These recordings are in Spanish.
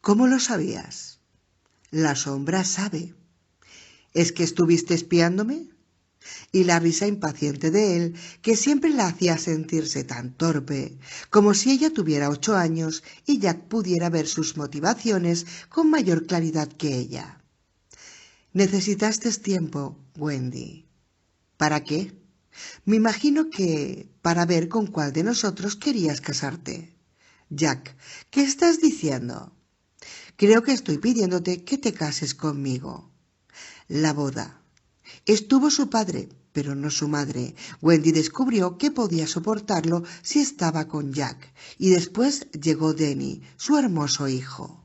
¿Cómo lo sabías? La sombra sabe. ¿Es que estuviste espiándome? Y la risa impaciente de él, que siempre la hacía sentirse tan torpe, como si ella tuviera 8 años y Jack pudiera ver sus motivaciones con mayor claridad que ella. Necesitaste tiempo, Wendy. ¿Para qué? Me imagino que para ver con cuál de nosotros querías casarte. Jack, ¿qué estás diciendo? Creo que estoy pidiéndote que te cases conmigo. La boda. Estuvo su padre, pero no su madre. Wendy descubrió que podía soportarlo si estaba con Jack. Y después llegó Denny, su hermoso hijo.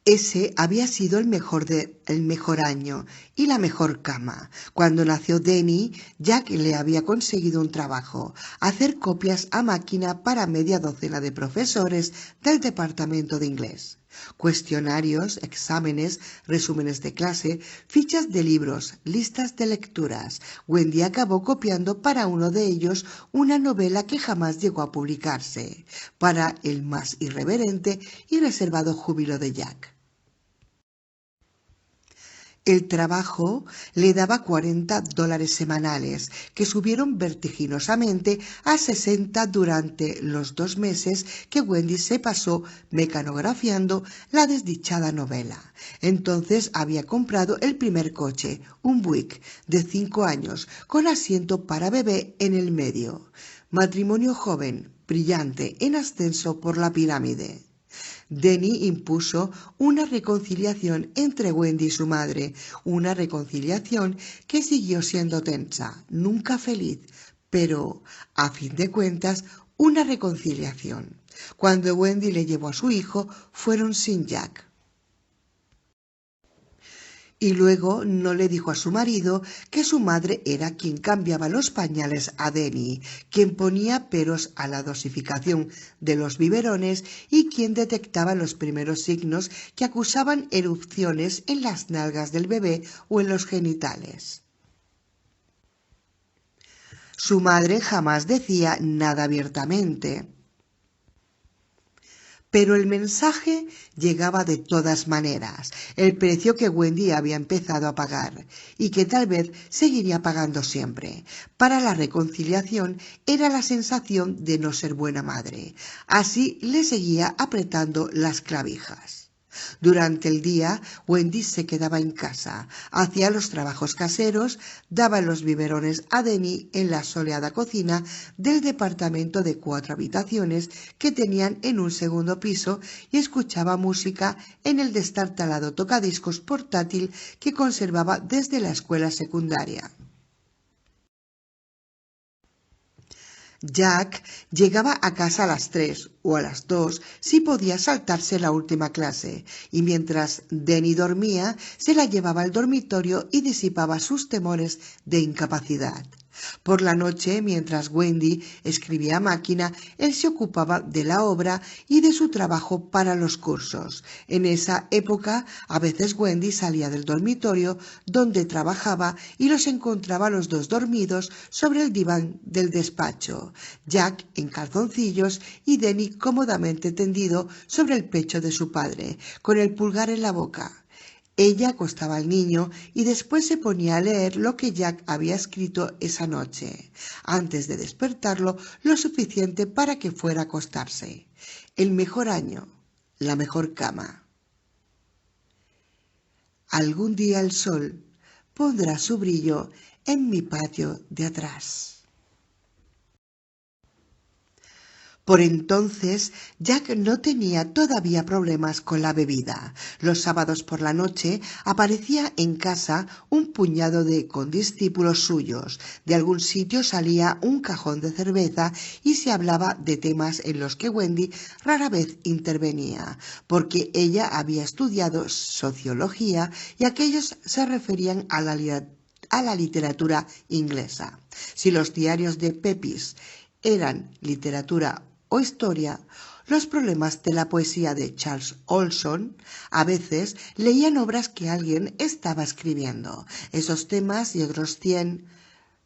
Ese había sido el mejor año y la mejor cama. Cuando nació Denny, Jack le había conseguido un trabajo, hacer copias a máquina para media docena de profesores del departamento de inglés. Cuestionarios, exámenes, resúmenes de clase, fichas de libros, listas de lecturas. Wendy acabó copiando para uno de ellos una novela que jamás llegó a publicarse, para el más irreverente y reservado júbilo de Jack. El trabajo le daba $40 semanales, que subieron vertiginosamente a 60 durante los 2 meses que Wendy se pasó mecanografiando la desdichada novela. Entonces había comprado el primer coche, un Buick de 5 años, con asiento para bebé en el medio. Matrimonio joven, brillante, en ascenso por la pirámide. Denny impuso una reconciliación entre Wendy y su madre, una reconciliación que siguió siendo tensa, nunca feliz, pero, a fin de cuentas, una reconciliación. Cuando Wendy le llevó a su hijo, fueron sin Jack. Y luego no le dijo a su marido que su madre era quien cambiaba los pañales a Denny, quien ponía peros a la dosificación de los biberones y quien detectaba los primeros signos que acusaban erupciones en las nalgas del bebé o en los genitales. Su madre jamás decía nada abiertamente, pero el mensaje llegaba de todas maneras, el precio que Wendy había empezado a pagar y que tal vez seguiría pagando siempre. Para la reconciliación era la sensación de no ser buena madre. Así le seguía apretando las clavijas. Durante el día, Wendy se quedaba en casa, hacía los trabajos caseros, daba los biberones a Denny en la soleada cocina del departamento de 4 habitaciones que tenían en un segundo piso y escuchaba música en el destartalado tocadiscos portátil que conservaba desde la escuela secundaria. Jack llegaba a casa a las 3 o a las 2 si podía saltarse la última clase, y mientras Denny dormía se la llevaba al dormitorio y disipaba sus temores de incapacidad. Por la noche, mientras Wendy escribía a máquina, él se ocupaba de la obra y de su trabajo para los cursos. En esa época, a veces Wendy salía del dormitorio donde trabajaba y los encontraba los dos dormidos sobre el diván del despacho, Jack en calzoncillos y Denny cómodamente tendido sobre el pecho de su padre, con el pulgar en la boca. Ella acostaba al niño y después se ponía a leer lo que Jack había escrito esa noche, antes de despertarlo lo suficiente para que fuera a acostarse. El mejor año, la mejor cama. Algún día el sol pondrá su brillo en mi patio de atrás. Por entonces Jack no tenía todavía problemas con la bebida. Los sábados por la noche aparecía en casa un puñado de condiscípulos suyos. De algún sitio salía un cajón de cerveza y se hablaba de temas en los que Wendy rara vez intervenía, porque ella había estudiado sociología y aquellos se referían a la literatura inglesa. Si los diarios de Pepys eran literatura o historia, los problemas de la poesía de Charles Olson a veces leían obras que alguien estaba escribiendo. Esos temas y otros 100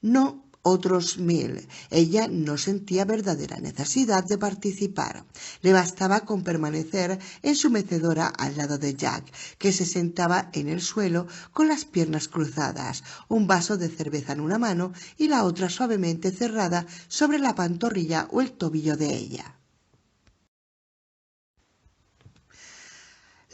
no otros 1000. Ella no sentía verdadera necesidad de participar. Le bastaba con permanecer en su mecedora al lado de Jack, que se sentaba en el suelo con las piernas cruzadas, un vaso de cerveza en una mano y la otra suavemente cerrada sobre la pantorrilla o el tobillo de ella.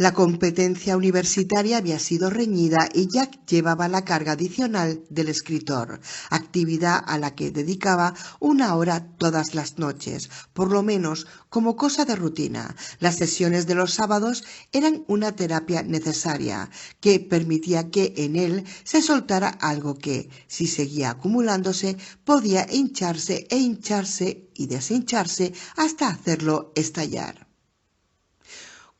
La competencia universitaria había sido reñida y Jack llevaba la carga adicional del escritor, actividad a la que dedicaba 1 hora todas las noches, por lo menos como cosa de rutina. Las sesiones de los sábados eran una terapia necesaria, que permitía que en él se soltara algo que, si seguía acumulándose, podía hincharse y deshincharse hasta hacerlo estallar.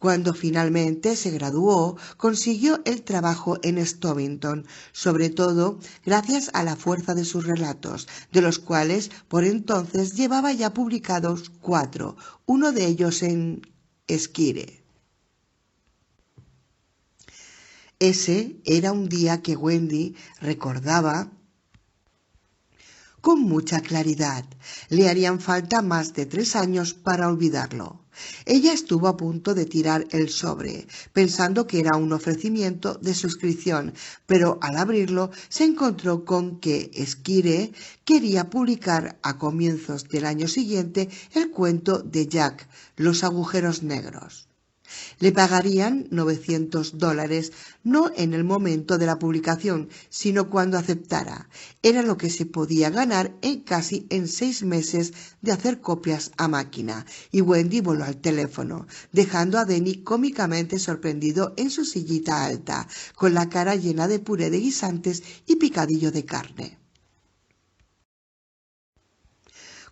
Cuando finalmente se graduó, consiguió el trabajo en Stovington, sobre todo gracias a la fuerza de sus relatos, de los cuales por entonces llevaba ya publicados 4, uno de ellos en Esquire. Ese era un día que Wendy recordaba con mucha claridad. Le harían falta más de 3 años para olvidarlo. Ella estuvo a punto de tirar el sobre, pensando que era un ofrecimiento de suscripción, pero al abrirlo se encontró con que Esquire quería publicar a comienzos del año siguiente el cuento de Jack, Los agujeros negros. Le pagarían $900, no en el momento de la publicación, sino cuando aceptara. Era lo que se podía ganar casi en 6 meses de hacer copias a máquina. Y Wendy voló al teléfono, dejando a Denny cómicamente sorprendido en su sillita alta, con la cara llena de puré de guisantes y picadillo de carne.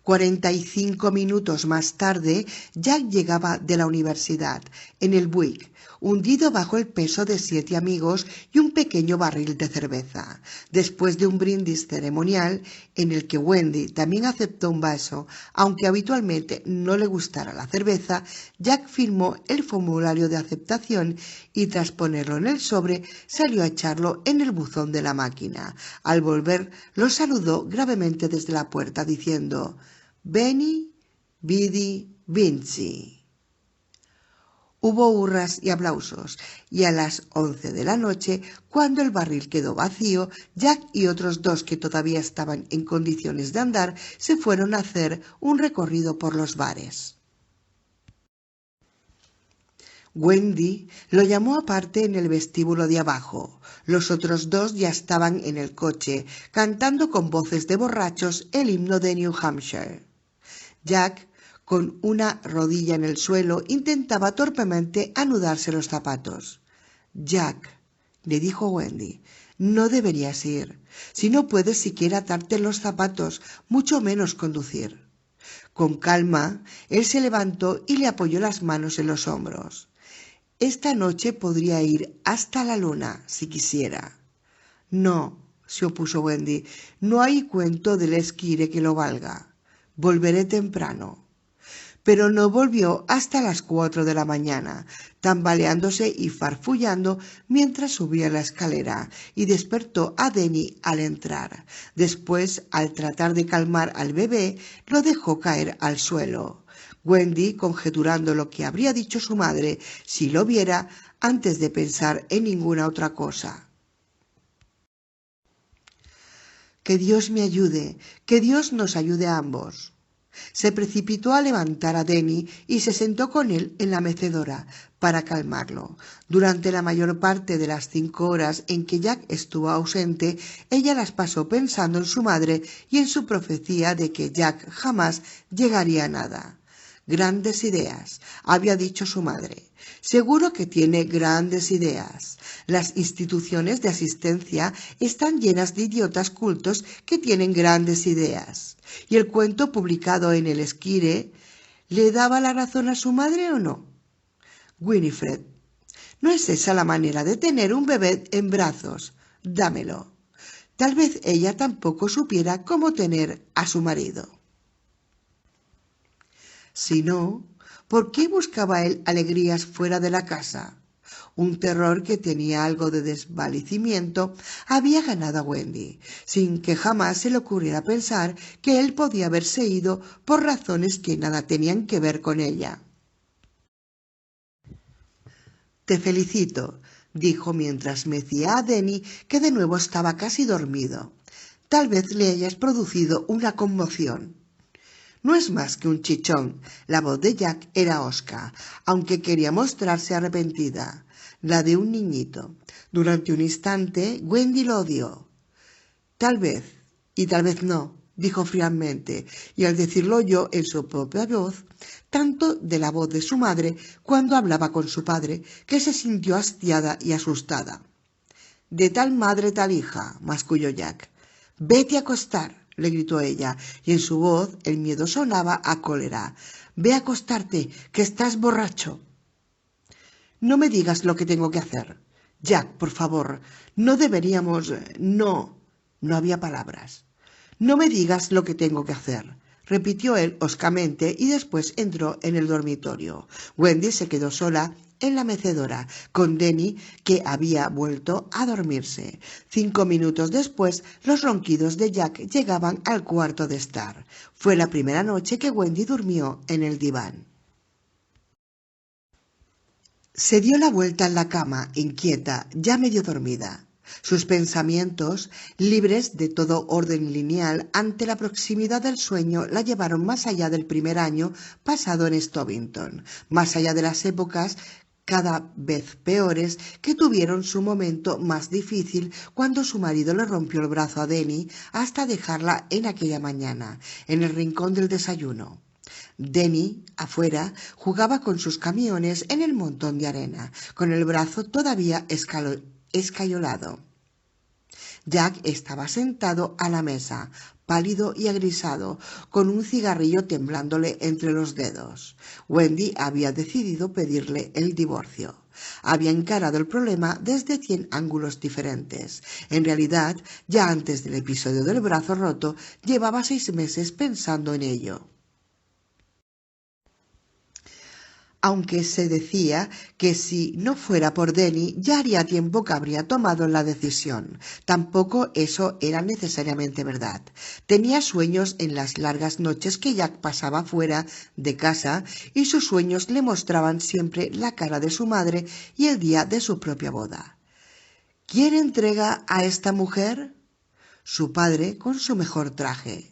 45 minutos más tarde, Jack llegaba de la universidad, en el Buick, hundido bajo el peso de 7 amigos y un pequeño barril de cerveza. Después de un brindis ceremonial, en el que Wendy también aceptó un vaso, aunque habitualmente no le gustara la cerveza, Jack firmó el formulario de aceptación y tras ponerlo en el sobre, salió a echarlo en el buzón de la máquina. Al volver, lo saludó gravemente desde la puerta, diciendo: «Beni, vidi, vinci». Hubo hurras y aplausos, y a las 11 de la noche, cuando el barril quedó vacío, Jack y otros 2 que todavía estaban en condiciones de andar se fueron a hacer un recorrido por los bares. Wendy lo llamó aparte en el vestíbulo de abajo. Los otros 2 ya estaban en el coche, cantando con voces de borrachos el himno de New Hampshire. Jack, con una rodilla en el suelo, intentaba torpemente anudarse los zapatos. «Jack», le dijo Wendy, «no deberías ir. Si no puedes siquiera atarte los zapatos, mucho menos conducir». Con calma, él se levantó y le apoyó las manos en los hombros. «Esta noche podría ir hasta la luna, si quisiera». «No», se opuso Wendy, «no hay cuento del Esquire que lo valga. Volveré temprano». Pero no volvió hasta las 4 de la mañana, tambaleándose y farfullando mientras subía la escalera, y despertó a Denny al entrar. Después, al tratar de calmar al bebé, lo dejó caer al suelo. Wendy, conjeturando lo que habría dicho su madre si lo viera, antes de pensar en ninguna otra cosa. «Que Dios me ayude, que Dios nos ayude a ambos». Se precipitó a levantar a Denny y se sentó con él en la mecedora para calmarlo. Durante la mayor parte de las 5 horas en que Jack estuvo ausente, ella las pasó pensando en su madre y en su profecía de que Jack jamás llegaría a nada. «Grandes ideas», había dicho su madre. «Seguro que tiene grandes ideas. Las instituciones de asistencia están llenas de idiotas cultos que tienen grandes ideas». ¿Y el cuento publicado en el Esquire le daba la razón a su madre o no? «Winifred, ¿no es esa la manera de tener un bebé en brazos? Dámelo». Tal vez ella tampoco supiera cómo tener a su marido. Si no, ¿por qué buscaba él alegrías fuera de la casa? Un terror que tenía algo de desvalecimiento había ganado a Wendy, sin que jamás se le ocurriera pensar que él podía haberse ido por razones que nada tenían que ver con ella. «Te felicito», dijo mientras mecía a Denny, que de nuevo estaba casi dormido. «Tal vez le hayas producido una conmoción». «No es más que un chichón». La voz de Jack era hosca, aunque quería mostrarse arrepentida, la de un niñito. Durante un instante Wendy lo odió. «Tal vez, y tal vez no», dijo fríamente, y al decirlo oyó en su propia voz tanto de la voz de su madre cuando hablaba con su padre, que se sintió hastiada y asustada. «De tal madre tal hija», masculló Jack. «Vete a acostar», le gritó ella, y en su voz el miedo sonaba a cólera. «Ve a acostarte, que estás borracho». «No me digas lo que tengo que hacer. Jack, por favor, no deberíamos... No». No había palabras. «No me digas lo que tengo que hacer», repitió él hoscamente, y después entró en el dormitorio. Wendy se quedó sola en la mecedora, con Denny, que había vuelto a dormirse. 5 minutos después, los ronquidos de Jack llegaban al cuarto de estar. Fue la primera noche que Wendy durmió en el diván. Se dio la vuelta en la cama, inquieta, ya medio dormida. Sus pensamientos, libres de todo orden lineal, ante la proximidad del sueño, la llevaron más allá del primer año pasado en Stovington, más allá de las épocas cada vez peores que tuvieron su momento más difícil cuando su marido le rompió el brazo a Denny hasta dejarla en aquella mañana, en el rincón del desayuno. Denny, afuera, jugaba con sus camiones en el montón de arena, con el brazo todavía escayolado. Jack estaba sentado a la mesa, pálido y agrisado, con un cigarrillo temblándole entre los dedos. Wendy había decidido pedirle el divorcio. Había encarado el problema desde 100 ángulos diferentes. En realidad, ya antes del episodio del brazo roto, llevaba 6 meses pensando en ello. Aunque se decía que si no fuera por Denny ya haría tiempo que habría tomado la decisión. Tampoco eso era necesariamente verdad. Tenía sueños en las largas noches que Jack pasaba fuera de casa, y sus sueños le mostraban siempre la cara de su madre y el día de su propia boda. ¿Quién entrega a esta mujer? Su padre, con su mejor traje.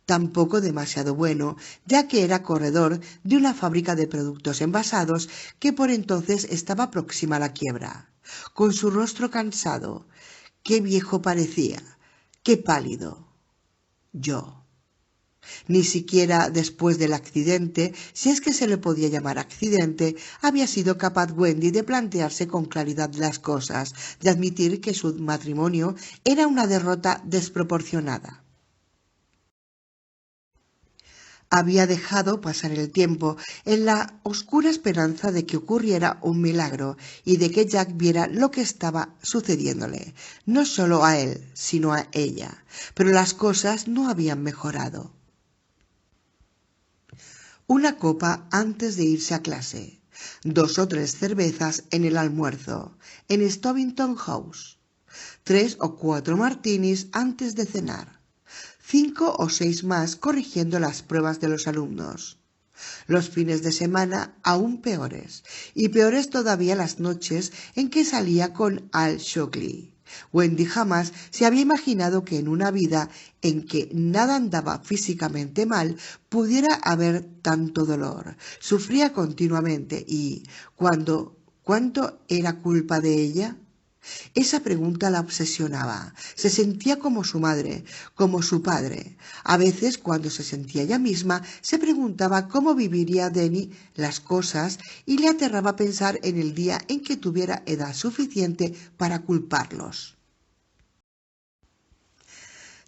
Tampoco demasiado bueno, ya que era corredor de una fábrica de productos envasados que por entonces estaba próxima a la quiebra. Con su rostro cansado, qué viejo parecía, qué pálido. Yo. Ni siquiera después del accidente, si es que se le podía llamar accidente, había sido capaz Wendy de plantearse con claridad las cosas, de admitir que su matrimonio era una derrota desproporcionada. Había dejado pasar el tiempo en la oscura esperanza de que ocurriera un milagro y de que Jack viera lo que estaba sucediéndole, no solo a él, sino a ella. Pero las cosas no habían mejorado. Una copa antes de irse a clase, 2 o 3 cervezas en el almuerzo, en Stovington House, 3 o 4 martinis antes de cenar. 5 o 6 más corrigiendo las pruebas de los alumnos. Los fines de semana aún peores, y peores todavía las noches en que salía con Al Shockley. Wendy jamás se había imaginado que en una vida en que nada andaba físicamente mal pudiera haber tanto dolor. Sufría continuamente y ¿cuánto era culpa de ella? Esa pregunta la obsesionaba. Se sentía como su madre, como su padre. A veces, cuando se sentía ella misma, se preguntaba cómo viviría Denny las cosas, y le aterraba pensar en el día en que tuviera edad suficiente para culparlos.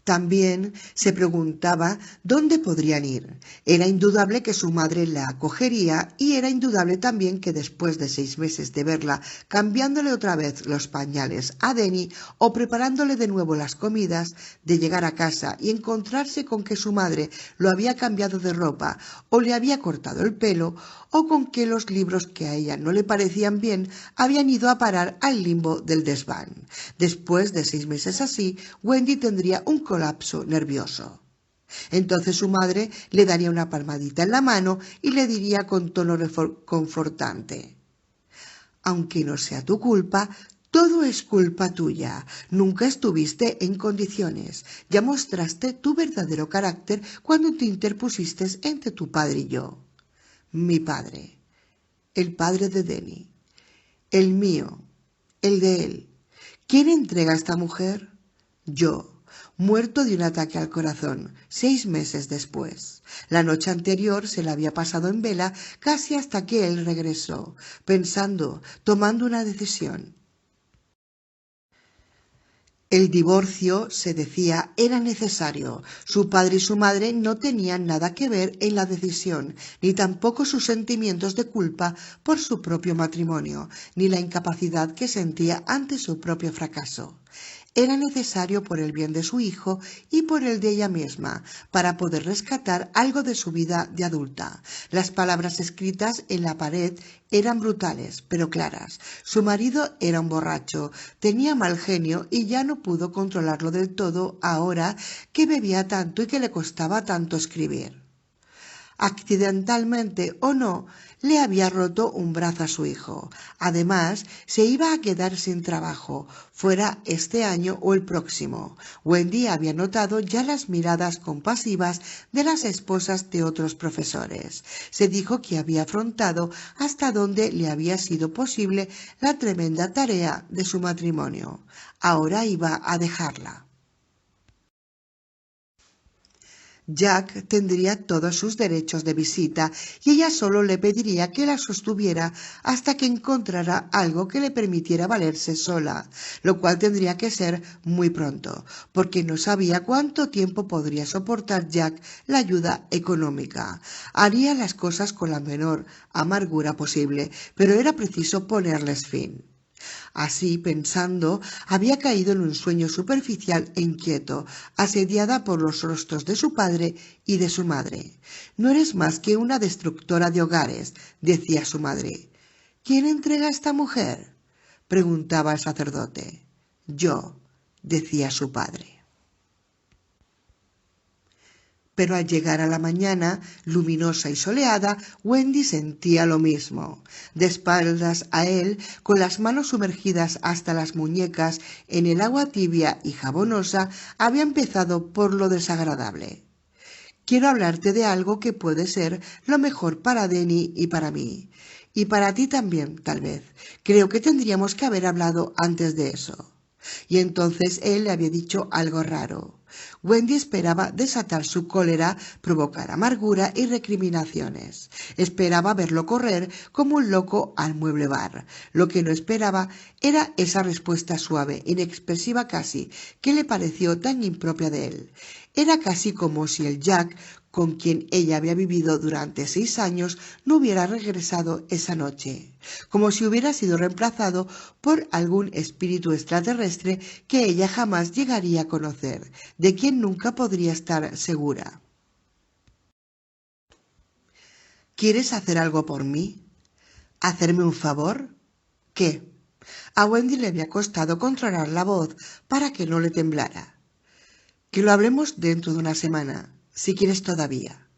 También se preguntaba dónde podrían ir. Era indudable que su madre la acogería y era indudable también que después de 6 meses de verla cambiándole otra vez los pañales a Denny o preparándole de nuevo las comidas, de llegar a casa y encontrarse con que su madre lo había cambiado de ropa o le había cortado el pelo o con que los libros que a ella no le parecían bien habían ido a parar al limbo del desván. Después de 6 meses así, Wendy tendría un colapso nervioso. Entonces su madre le daría una palmadita en la mano y le diría con tono confortante: aunque no sea tu culpa, todo es culpa tuya. Nunca estuviste en condiciones. Ya mostraste tu verdadero carácter cuando te interpusiste entre tu padre y yo. Mi padre, el padre de Denny, el mío, el de él. ¿Quién entrega a esta mujer? Yo, muerto de un ataque al corazón, 6 meses después. La noche anterior se la había pasado en vela casi hasta que él regresó, pensando, tomando una decisión. El divorcio, se decía, era necesario. Su padre y su madre no tenían nada que ver en la decisión, ni tampoco sus sentimientos de culpa por su propio matrimonio, ni la incapacidad que sentía ante su propio fracaso. Era necesario por el bien de su hijo y por el de ella misma, para poder rescatar algo de su vida de adulta. Las palabras escritas en la pared eran brutales, pero claras. Su marido era un borracho, tenía mal genio y ya no pudo controlarlo del todo ahora que bebía tanto y que le costaba tanto escribir. Accidentalmente o no, le había roto un brazo a su hijo. Además, se iba a quedar sin trabajo, fuera este año o el próximo. Wendy había notado ya las miradas compasivas de las esposas de otros profesores. Se dijo que había afrontado hasta donde le había sido posible la tremenda tarea de su matrimonio. Ahora iba a dejarla. Jack tendría todos sus derechos de visita y ella solo le pediría que la sostuviera hasta que encontrara algo que le permitiera valerse sola, lo cual tendría que ser muy pronto, porque no sabía cuánto tiempo podría soportar Jack la ayuda económica. Haría las cosas con la menor amargura posible, pero era preciso ponerles fin. Así, pensando, había caído en un sueño superficial e inquieto, asediada por los rostros de su padre y de su madre. No eres más que una destructora de hogares, decía su madre. ¿Quién entrega a esta mujer? Preguntaba el sacerdote. Yo, decía su padre. Pero al llegar a la mañana, luminosa y soleada, Wendy sentía lo mismo. De espaldas a él, con las manos sumergidas hasta las muñecas en el agua tibia y jabonosa, había empezado por lo desagradable. Quiero hablarte de algo que puede ser lo mejor para Denny y para mí. Y para ti también, tal vez. Creo que tendríamos que haber hablado antes de eso. Y entonces él le había dicho algo raro. Wendy esperaba desatar su cólera, provocar amargura y recriminaciones. Esperaba verlo correr como un loco al mueble bar. Lo que no esperaba era esa respuesta suave, inexpresiva casi, que le pareció tan impropia de él. Era casi como si el Jack con quien ella había vivido durante 6 años no hubiera regresado esa noche, como si hubiera sido reemplazado por algún espíritu extraterrestre que ella jamás llegaría a conocer, de quien nunca podría estar segura. ¿Quieres hacer algo por mí? ¿Hacerme un favor? ¿Qué? A Wendy le había costado controlar la voz para que no le temblara. Que lo hablemos dentro de una semana, si quieres todavía.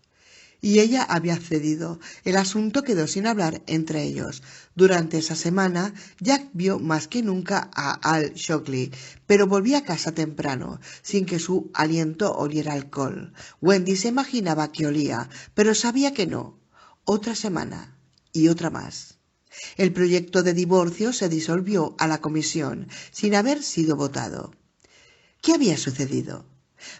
Y ella había cedido. El asunto quedó sin hablar entre ellos. Durante esa semana, Jack vio más que nunca a Al Shockley, pero volvía a casa temprano, sin que su aliento oliera alcohol. Wendy se imaginaba que olía, pero sabía que no. Otra semana y otra más. El proyecto de divorcio se disolvió a la comisión, sin haber sido votado. ¿Qué había sucedido?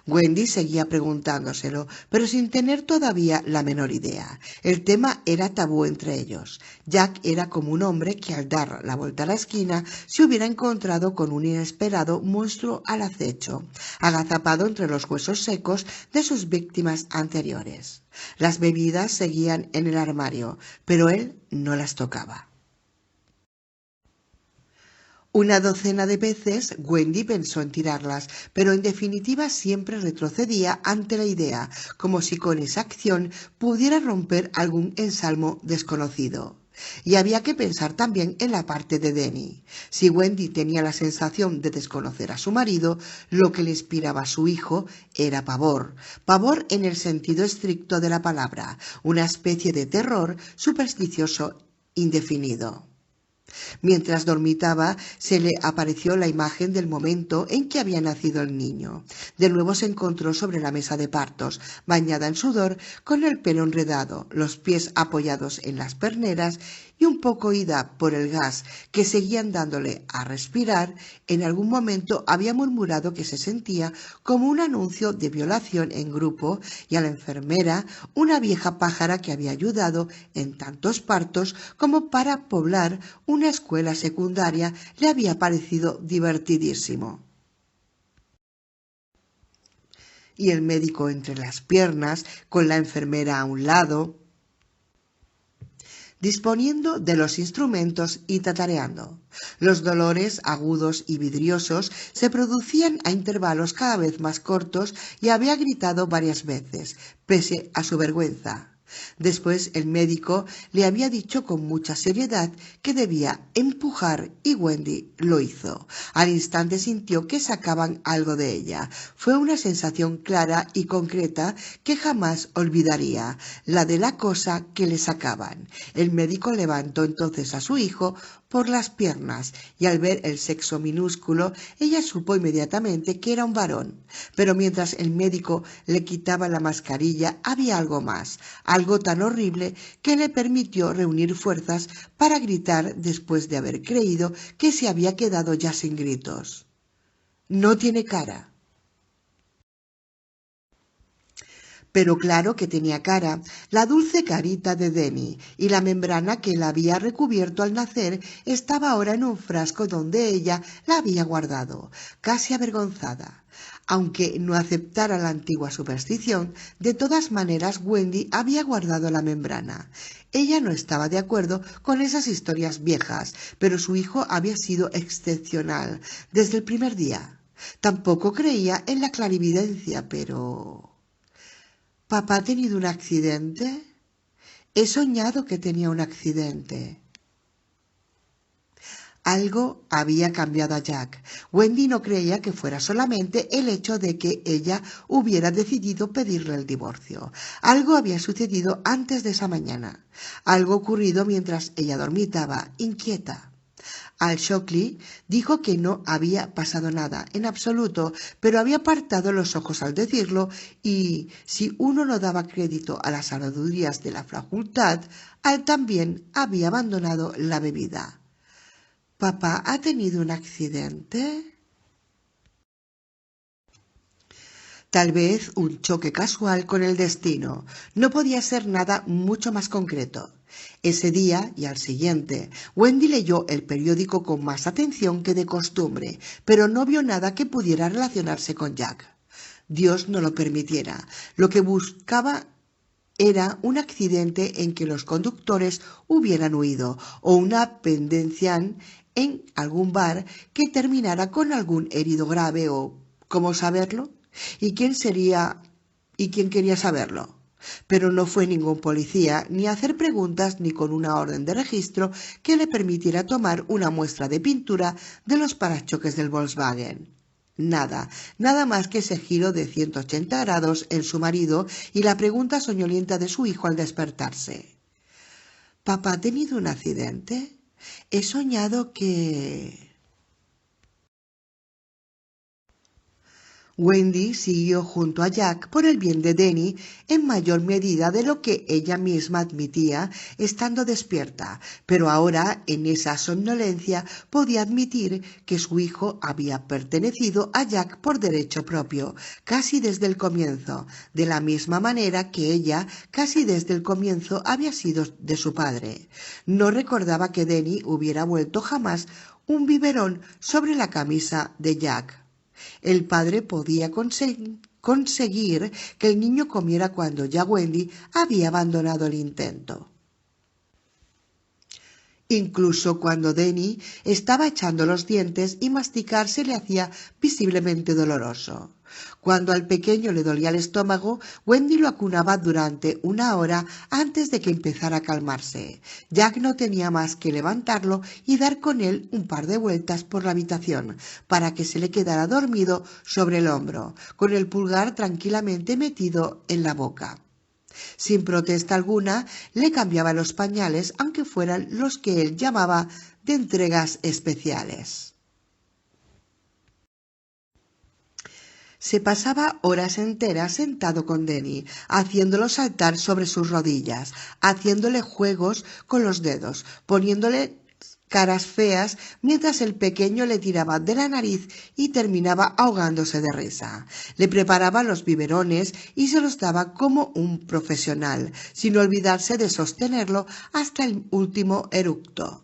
Wendy seguía preguntándoselo, pero sin tener todavía la menor idea. El tema era tabú entre ellos. Jack era como un hombre que al dar la vuelta a la esquina se hubiera encontrado con un inesperado monstruo al acecho, agazapado entre los huesos secos de sus víctimas anteriores. Las bebidas seguían en el armario, pero él no las tocaba. Una docena de veces Wendy pensó en tirarlas, pero en definitiva siempre retrocedía ante la idea, como si con esa acción pudiera romper algún ensalmo desconocido. Y había que pensar también en la parte de Denny. Si Wendy tenía la sensación de desconocer a su marido, lo que le inspiraba a su hijo era pavor. Pavor en el sentido estricto de la palabra, una especie de terror supersticioso indefinido. Mientras dormitaba, se le apareció la imagen del momento en que había nacido el niño. De nuevo se encontró sobre la mesa de partos, bañada en sudor, con el pelo enredado, los pies apoyados en las perneras y un poco ida por el gas que seguían dándole a respirar. En algún momento había murmurado que se sentía como un anuncio de violación en grupo, y a la enfermera, una vieja pájara que había ayudado en tantos partos como para poblar una escuela secundaria, le había parecido divertidísimo. Y el médico entre las piernas, con la enfermera a un lado, disponiendo de los instrumentos y tatareando. Los dolores agudos y vidriosos se producían a intervalos cada vez más cortos y había gritado varias veces, pese a su vergüenza. Después el médico le había dicho con mucha seriedad que debía empujar y Wendy lo hizo. Al instante sintió que sacaban algo de ella. Fue una sensación clara y concreta que jamás olvidaría, la de la cosa que le sacaban. El médico levantó entonces a su hijo por las piernas y al ver el sexo minúsculo ella supo inmediatamente que era un varón. Pero mientras el médico le quitaba la mascarilla había algo más, algo tan horrible que le permitió reunir fuerzas para gritar después de haber creído que se había quedado ya sin gritos. No tiene cara. Pero claro que tenía cara, la dulce carita de Denny, y la membrana que la había recubierto al nacer estaba ahora en un frasco donde ella la había guardado, casi avergonzada. Aunque no aceptara la antigua superstición, de todas maneras Wendy había guardado la membrana. Ella no estaba de acuerdo con esas historias viejas, pero su hijo había sido excepcional desde el primer día. Tampoco creía en la clarividencia, pero... ¿Papá ha tenido un accidente? He soñado que tenía un accidente. Algo había cambiado a Jack. Wendy no creía que fuera solamente el hecho de que ella hubiera decidido pedirle el divorcio. Algo había sucedido antes de esa mañana. Algo ocurrido mientras ella dormitaba, inquieta. Al Shockley dijo que no había pasado nada, en absoluto, pero había apartado los ojos al decirlo, y si uno no daba crédito a las habladurías de la facultad, Al también había abandonado la bebida. ¿Papá ha tenido un accidente? Tal vez un choque casual con el destino. No podía ser nada mucho más concreto. Ese día y al siguiente, Wendy leyó el periódico con más atención que de costumbre, pero no vio nada que pudiera relacionarse con Jack. Dios no lo permitiera. Lo que buscaba era un accidente en que los conductores hubieran huido, o una pendencia en algún bar que terminara con algún herido grave, o ¿cómo saberlo? ¿Y quién sería? ¿Y quién quería saberlo? Pero no fue ningún policía, ni a hacer preguntas, ni con una orden de registro que le permitiera tomar una muestra de pintura de los parachoques del Volkswagen. Nada, nada más que ese giro de 180 grados en su marido y la pregunta soñolienta de su hijo al despertarse. ¿Papá ha tenido un accidente? He soñado que... Wendy siguió junto a Jack por el bien de Denny en mayor medida de lo que ella misma admitía estando despierta, pero ahora en esa somnolencia podía admitir que su hijo había pertenecido a Jack por derecho propio, casi desde el comienzo, de la misma manera que ella casi desde el comienzo había sido de su padre. No recordaba que Denny hubiera vuelto jamás un biberón sobre la camisa de Jack. El padre podía conseguir que el niño comiera cuando ya Wendy había abandonado el intento. Incluso cuando Denny estaba echando los dientes y masticar se le hacía visiblemente doloroso. Cuando al pequeño le dolía el estómago, Wendy lo acunaba durante 1 hora antes de que empezara a calmarse. Jack no tenía más que levantarlo y dar con él un par de vueltas por la habitación para que se le quedara dormido sobre el hombro, con el pulgar tranquilamente metido en la boca. Sin protesta alguna, le cambiaba los pañales, aunque fueran los que él llamaba de entregas especiales. Se pasaba horas enteras sentado con Denny, haciéndolo saltar sobre sus rodillas, haciéndole juegos con los dedos, poniéndole caras feas mientras el pequeño le tiraba de la nariz y terminaba ahogándose de risa. Le preparaba los biberones y se los daba como un profesional, sin olvidarse de sostenerlo hasta el último eructo.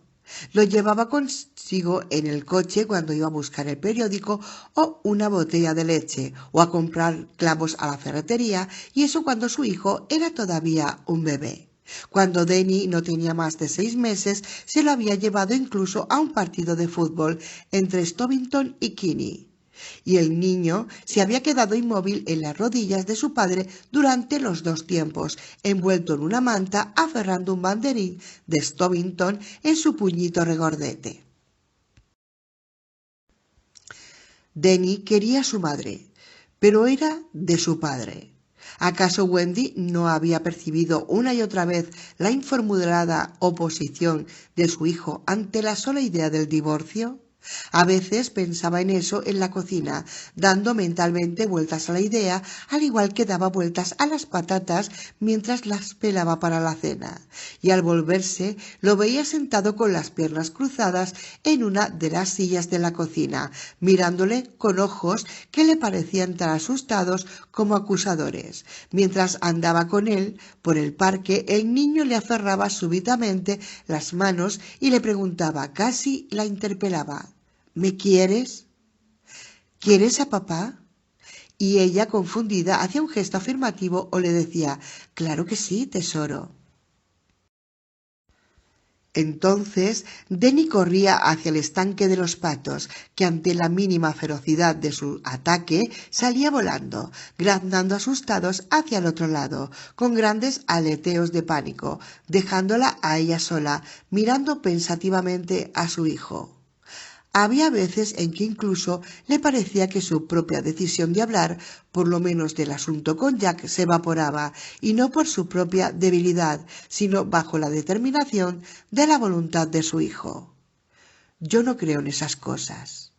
Lo llevaba consigo en el coche cuando iba a buscar el periódico o una botella de leche o a comprar clavos a la ferretería, y eso cuando su hijo era todavía un bebé. Cuando Denny no tenía más de 6 meses, se lo había llevado incluso a un partido de fútbol entre Stovington y Keene. Y el niño se había quedado inmóvil en las rodillas de su padre durante los 2 tiempos, envuelto en una manta, aferrando un banderín de Stovington en su puñito regordete. Denny quería a su madre, pero era de su padre. ¿Acaso Wendy no había percibido una y otra vez la informulada oposición de su hijo ante la sola idea del divorcio? A veces pensaba en eso en la cocina, dando mentalmente vueltas a la idea, al igual que daba vueltas a las patatas mientras las pelaba para la cena. Y al volverse, lo veía sentado con las piernas cruzadas en una de las sillas de la cocina, mirándole con ojos que le parecían tan asustados como acusadores. Mientras andaba con él por el parque, el niño le aferraba súbitamente las manos y le preguntaba, casi la interpelaba: ¿me quieres? ¿Quieres a papá? Y ella, confundida, hacía un gesto afirmativo o le decía: claro que sí, tesoro. Entonces Denny corría hacia el estanque de los patos, que ante la mínima ferocidad de su ataque salía volando, graznando asustados hacia el otro lado, con grandes aleteos de pánico, dejándola a ella sola, mirando pensativamente a su hijo. Había veces en que incluso le parecía que su propia decisión de hablar, por lo menos del asunto con Jack, se evaporaba, y no por su propia debilidad, sino bajo la determinación de la voluntad de su hijo. Yo no creo en esas cosas.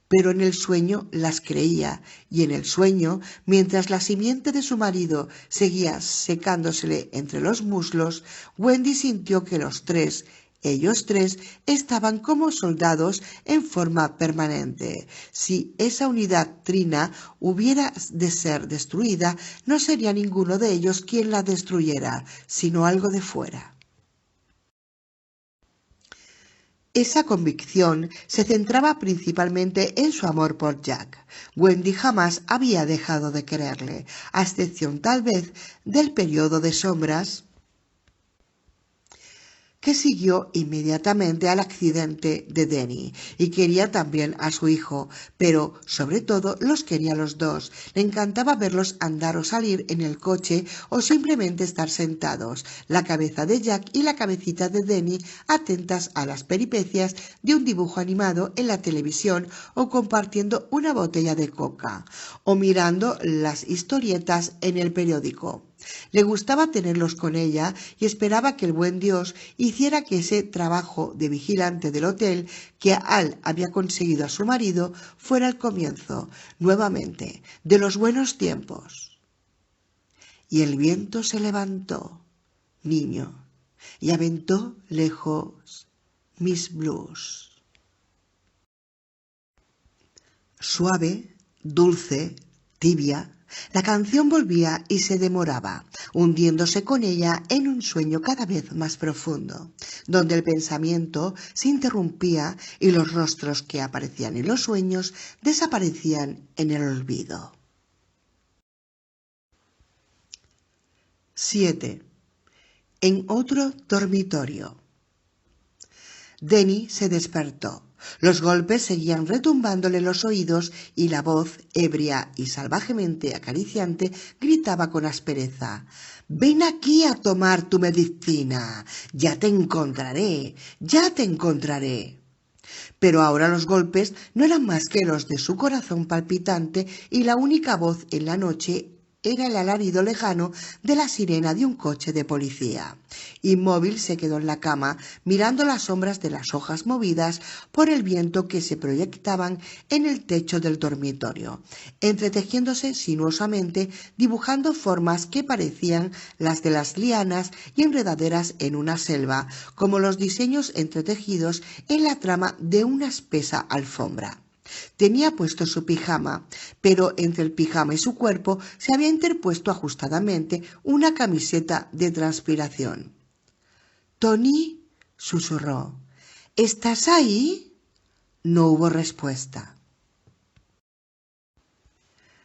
Pero en el sueño las creía, y en el sueño, mientras la simiente de su marido seguía secándosele entre los muslos, Wendy sintió que ellos tres, estaban como soldados en forma permanente. Si esa unidad trina hubiera de ser destruida, no sería ninguno de ellos quien la destruyera, sino algo de fuera. Esa convicción se centraba principalmente en su amor por Jack. Wendy jamás había dejado de quererle, a excepción tal vez del periodo de sombras que siguió inmediatamente al accidente de Denny, y quería también a su hijo, pero sobre todo los quería a los dos. Le encantaba verlos andar o salir en el coche o simplemente estar sentados, la cabeza de Jack y la cabecita de Denny atentas a las peripecias de un dibujo animado en la televisión, o compartiendo una botella de coca, o mirando las historietas en el periódico. Le gustaba tenerlos con ella y esperaba que el buen Dios hiciera que ese trabajo de vigilante del hotel que Al había conseguido a su marido fuera el comienzo, nuevamente, de los buenos tiempos. Y el viento se levantó, niño, y aventó lejos mis blues. Suave, dulce, tibia, la canción volvía y se demoraba, hundiéndose con ella en un sueño cada vez más profundo, donde el pensamiento se interrumpía y los rostros que aparecían en los sueños desaparecían en el olvido. 7. En otro dormitorio. Denny se despertó. Los golpes seguían retumbándole en los oídos y la voz, ebria y salvajemente acariciante, gritaba con aspereza: «Ven aquí a tomar tu medicina. Ya te encontraré, ya te encontraré». Pero ahora los golpes no eran más que los de su corazón palpitante y la única voz en la noche era el alarido lejano de la sirena de un coche de policía. Inmóvil se quedó en la cama, mirando las sombras de las hojas movidas por el viento que se proyectaban en el techo del dormitorio, entretejiéndose sinuosamente, dibujando formas que parecían las de las lianas y enredaderas en una selva, como los diseños entretejidos en la trama de una espesa alfombra. Tenía puesto su pijama, pero entre el pijama y su cuerpo se había interpuesto ajustadamente una camiseta de transpiración. «Tony», susurró, «¿estás ahí?» No hubo respuesta.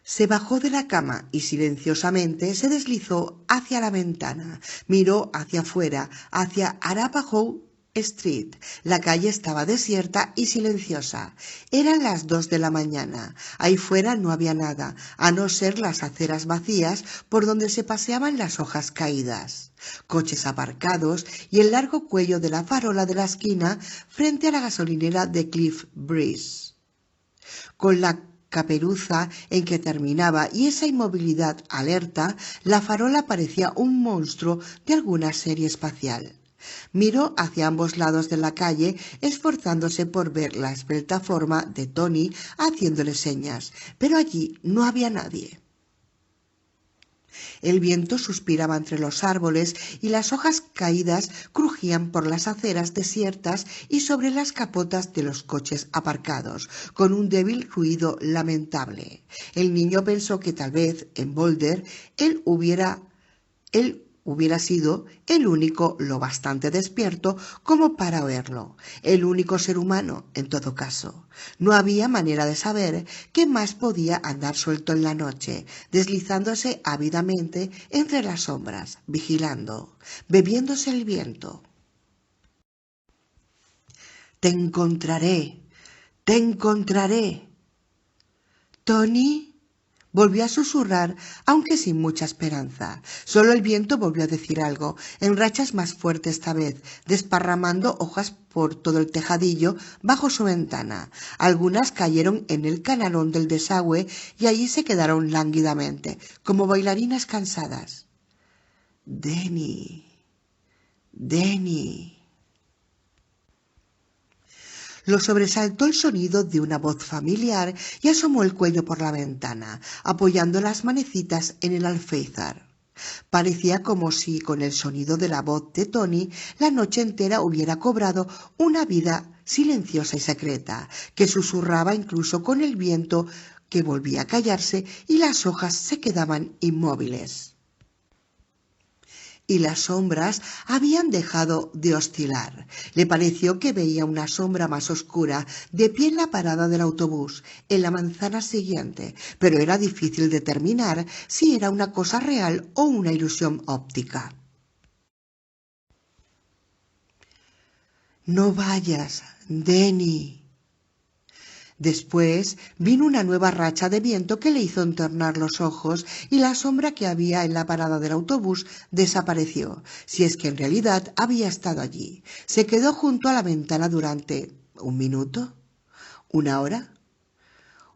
Se bajó de la cama y silenciosamente se deslizó hacia la ventana. Miró hacia afuera, hacia Arapahoe Street. La calle estaba desierta y silenciosa. Eran las 2 de la mañana. Ahí fuera no había nada, a no ser las aceras vacías por donde se paseaban las hojas caídas, coches aparcados y el largo cuello de la farola de la esquina frente a la gasolinera de Cliff Breeze. Con la caperuza en que terminaba y esa inmovilidad alerta, la farola parecía un monstruo de alguna serie espacial. Miró hacia ambos lados de la calle, esforzándose por ver la esbelta forma de Tony haciéndole señas, pero allí no había nadie. El viento suspiraba entre los árboles y las hojas caídas crujían por las aceras desiertas y sobre las capotas de los coches aparcados, con un débil ruido lamentable. El niño pensó que tal vez en Boulder él hubiera sido el único lo bastante despierto como para oírlo, el único ser humano en todo caso. No había manera de saber qué más podía andar suelto en la noche, deslizándose ávidamente entre las sombras, vigilando, bebiéndose el viento. «Te encontraré, te encontraré». «Tony», volvió a susurrar, aunque sin mucha esperanza. Solo el viento volvió a decir algo, en rachas más fuertes esta vez, desparramando hojas por todo el tejadillo bajo su ventana. Algunas cayeron en el canalón del desagüe y allí se quedaron lánguidamente, como bailarinas cansadas. «Denny, Denny». Lo sobresaltó el sonido de una voz familiar y asomó el cuello por la ventana, apoyando las manecitas en el alféizar. Parecía como si con el sonido de la voz de Tony la noche entera hubiera cobrado una vida silenciosa y secreta, que susurraba incluso con el viento que volvía a callarse y las hojas se quedaban inmóviles. Y las sombras habían dejado de oscilar. Le pareció que veía una sombra más oscura de pie en la parada del autobús, en la manzana siguiente, pero era difícil determinar si era una cosa real o una ilusión óptica. «No vayas, Denny». Después vino una nueva racha de viento que le hizo entornar los ojos y la sombra que había en la parada del autobús desapareció, si es que en realidad había estado allí. Se quedó junto a la ventana durante 1 minuto, 1 hora,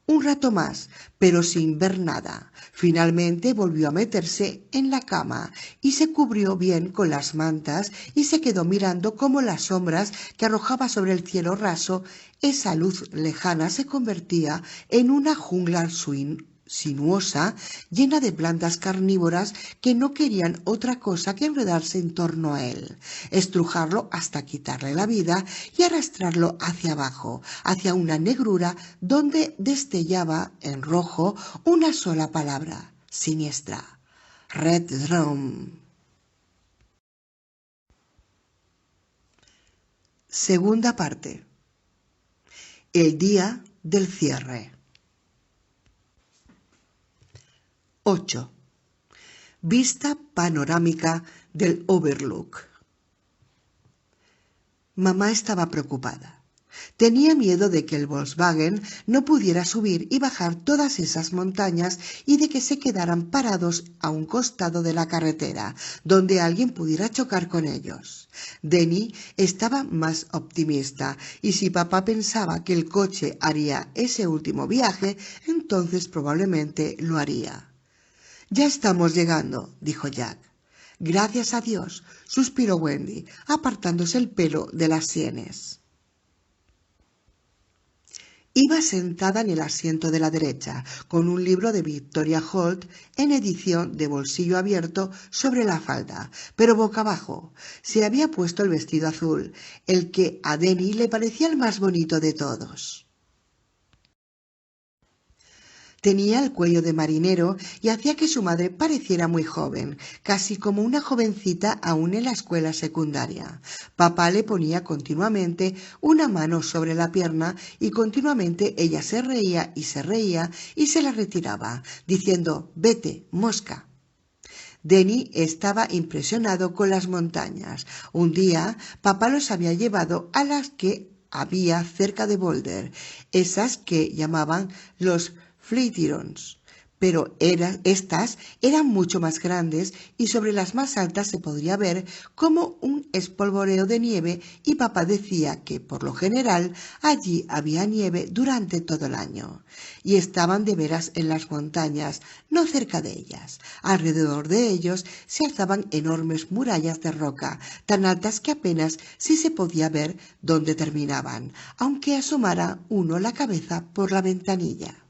un rato más, pero sin ver nada. Finalmente volvió a meterse en la cama y se cubrió bien con las mantas y se quedó mirando cómo las sombras que arrojaba sobre el cielo raso, esa luz lejana se convertía en una jungla sinuosa, llena de plantas carnívoras que no querían otra cosa que enredarse en torno a él, estrujarlo hasta quitarle la vida y arrastrarlo hacia abajo, hacia una negrura donde destellaba en rojo una sola palabra, siniestra: Red Drum. Segunda parte. El día del cierre. 8. Vista panorámica del Overlook. Mamá estaba preocupada. Tenía miedo de que el Volkswagen no pudiera subir y bajar todas esas montañas y de que se quedaran parados a un costado de la carretera, donde alguien pudiera chocar con ellos. Denny estaba más optimista, y si papá pensaba que el coche haría ese último viaje, entonces probablemente lo haría. «Ya estamos llegando», dijo Jack. «Gracias a Dios», suspiró Wendy, apartándose el pelo de las sienes. Iba sentada en el asiento de la derecha, con un libro de Victoria Holt en edición de bolsillo abierto sobre la falda, pero boca abajo. Se había puesto el vestido azul, el que a Denny le parecía el más bonito de todos. Tenía el cuello de marinero y hacía que su madre pareciera muy joven, casi como una jovencita aún en la escuela secundaria. Papá le ponía continuamente una mano sobre la pierna y continuamente ella se reía y se la retiraba, diciendo: «Vete, mosca». Denny estaba impresionado con las montañas. Un día papá los había llevado a las que había cerca de Boulder, esas que llamaban los Flitirons, pero estas eran mucho más grandes y sobre las más altas se podría ver como un espolvoreo de nieve, y papá decía que por lo general allí había nieve durante todo el año. Y estaban de veras en las montañas, no cerca de ellas. Alrededor de ellos se alzaban enormes murallas de roca, tan altas que apenas si se podía ver dónde terminaban, aunque asomara uno la cabeza por la ventanilla.